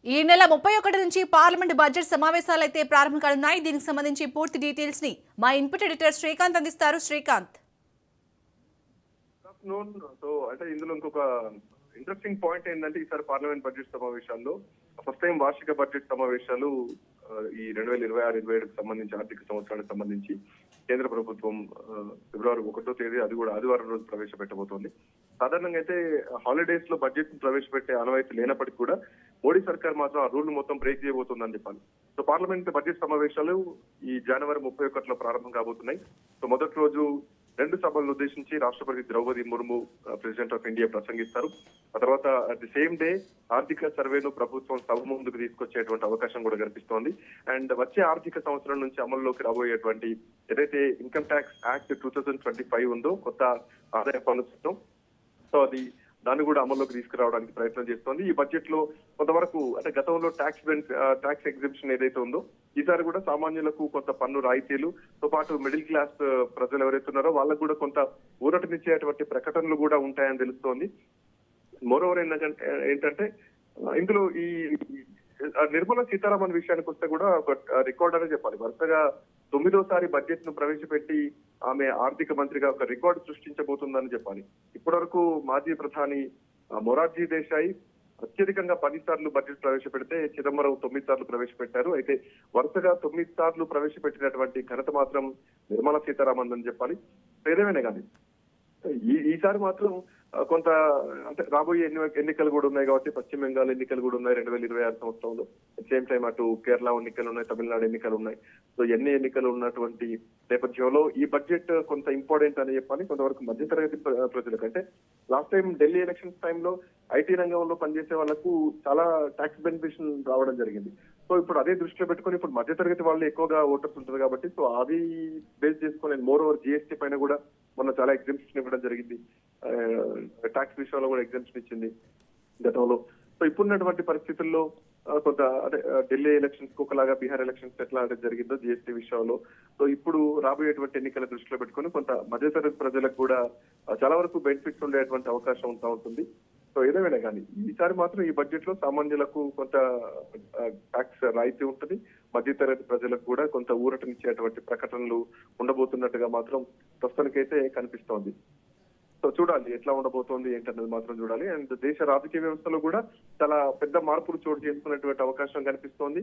ఈ నెల 31 నుంచి పార్లమెంట్ బడ్జెట్ సమావేశాలు అయితే ప్రారంభం కానున్నాయి. దీనికి సంబంధించి పూర్తి డీటెయిల్స్ ని మా ఇన్పుట్ ఎడిటర్ శ్రీకాంత్ అందిస్తారు. శ్రీకాంత్. సో అంటే ఇందులో ఇంకొక ఇంట్రెస్టింగ్ పాయింట్ ఏంటంటే ఈసారి పార్లమెంట్ బడ్జెట్ సమావేశాల్లో ఫస్ట్ టైం వార్షిక బడ్జెట్ సమావేశాలు ఈ 2026-27కు సంబంధించి ఆర్థిక సంవత్సరానికి సంబంధించి కేంద్ర ప్రభుత్వం ఫిబ్రవరి 1వ తేదీ అది కూడా ఆదివారం రోజు ప్రవేశపెట్టబోతోంది. సాధారణంగా అయితే హాలిడేస్ లో బడ్జెట్ ను ప్రవేశపెట్టే ఆనవాయితీ లేనప్పటికీ కూడా మోడీ సర్కార్ మాత్రం ఆ రూల్ మొత్తం బ్రేక్ చేయబోతోందని చెప్పాలి. సో పార్లమెంట్ బడ్జెట్ సమావేశాలు ఈ జనవరి 31లో ప్రారంభం కాబోతున్నాయి. సో మొదటి రోజు రెండు సభలను ఉద్దేశించి రాష్ట్రపతి Droupadi Murmu president of India ప్రసంగిస్తారు. ఆ తర్వాత అట్ ది సేమ్ డే ఆర్థిక సర్వేను ప్రభుత్వం సభ ముందుకు తీసుకొచ్చేటువంటి అవకాశం కూడా కనిపిస్తోంది. అండ్ వచ్చే ఆర్థిక సంవత్సరం నుంచి అమల్లోకి రాబోయేటువంటి ఏదైతే ఇన్కమ్ ట్యాక్స్ యాక్ట్ 2025 ఉందో, కొత్త ఆదాయ పన్ను చట్టం, సో అది దాన్ని కూడా అమల్లోకి తీసుకురావడానికి ప్రయత్నం చేస్తోంది. ఈ బడ్జెట్ లో కొంతవరకు అంటే గతంలో ట్యాక్స్ ఎగ్జిబిషన్ ఏదైతే ఉందో ఈసారి కూడా సామాన్యులకు కొంత పన్ను రాయితీలు తో పాటు మిడిల్ క్లాస్ ప్రజలు ఎవరైతే ఉన్నారో వాళ్ళకు కూడా కొంత ఊరటనిచ్చేటువంటి ప్రకటనలు కూడా ఉంటాయని తెలుస్తోంది. మోరోవర్ ఏంటంటే ఇందులో ఈ నిర్మలా సీతారామన్ విషయానికి వస్తే కూడా ఒక రికార్డ్ అనే చెప్పాలి. వరుసగా 9వ బడ్జెట్ ను ప్రవేశపెట్టి ఆమె ఆర్థిక మంత్రిగా ఒక రికార్డు సృష్టించబోతుందని చెప్పాలి. ఇప్పటి వరకు మాజీ ప్రధాని మొరార్జీ దేశాయ్ అత్యధికంగా 10 సార్లు బడ్జెట్ ప్రవేశపెడితే చిదంబరం 9 సార్లు ప్రవేశపెట్టారు. అయితే వరుసగా 9 సార్లు ప్రవేశపెట్టినటువంటి ఘనత మాత్రం నిర్మలా సీతారామన్ అని చెప్పాలి. ఏదేమైనా కానీ ఈసారి మాత్రం కొంత అంటే రాబోయే ఎన్నికలు కూడా ఉన్నాయి కాబట్టి పశ్చిమ బెంగాల్ ఎన్నికలు కూడా ఉన్నాయి 2026 సంవత్సరంలో. సేమ్ టైం అటు కేరళ ఎన్నికలు ఉన్నాయి, తమిళనాడు ఎన్నికలు ఉన్నాయి. సో ఎన్ని ఎన్నికలు ఉన్నటువంటి నేపథ్యంలో ఈ బడ్జెట్ కొంత ఇంపార్టెంట్ అని చెప్పాలి కొంతవరకు మధ్యతరగతి ప్రజలకు. అంటే లాస్ట్ టైం ఢిల్లీ ఎలక్షన్స్ టైంలో ఐటీ రంగంలో పనిచేసే వాళ్ళకు చాలా ట్యాక్స్ బెనిఫిషన్ రావడం జరిగింది. సో ఇప్పుడు అదే దృష్టిలో పెట్టుకుని ఇప్పుడు మధ్యతరగతి వాళ్ళు ఎక్కువగా ఓటర్స్ ఉంటారు కాబట్టి సో అది బేస్ చేసుకుని మోర్ ఓవర్ జిఎస్టీ పైన కూడా మొన్న చాలా ఎగ్జామ్షన్ ఇవ్వడం జరిగింది. ట్యాక్స్ విషయంలో కూడా ఎగ్జామ్షన్ ఇచ్చింది గతంలో. సో ఇప్పుడున్నటువంటి పరిస్థితుల్లో కొంత అదే ఢిల్లీ ఎలక్షన్స్ ఒకలాగా బీహార్ ఎలక్షన్స్ ఎట్లా జరిగిందో జిఎస్టీ విషయంలో, సో ఇప్పుడు రాబోయేటువంటి ఎన్నికల దృష్టిలో పెట్టుకుని కొంత మధ్యతరగతి ప్రజలకు కూడా చాలా వరకు బెనిఫిట్స్ ఉండేటువంటి అవకాశం ఉంటుంది. సో ఏదేమైనా కానీ ఈసారి మాత్రం ఈ బడ్జెట్ లో సామాన్యులకు కొంత ట్యాక్స్ రాయితీ ఉంటుంది, మధ్యతరగతి ప్రజలకు కూడా కొంత ఊరటనిచ్చేటువంటి ప్రకటనలు ఉండబోతున్నట్టుగా మాత్రం ప్రస్తుతానికైతే కనిపిస్తోంది. సో చూడాలి ఎట్లా ఉండబోతోంది ఏంటన్నది మాత్రం చూడాలి. అండ్ దేశ రాజకీయ వ్యవస్థలో కూడా చాలా పెద్ద మార్పులు చోటు చేసుకునేటువంటి అవకాశం కనిపిస్తోంది.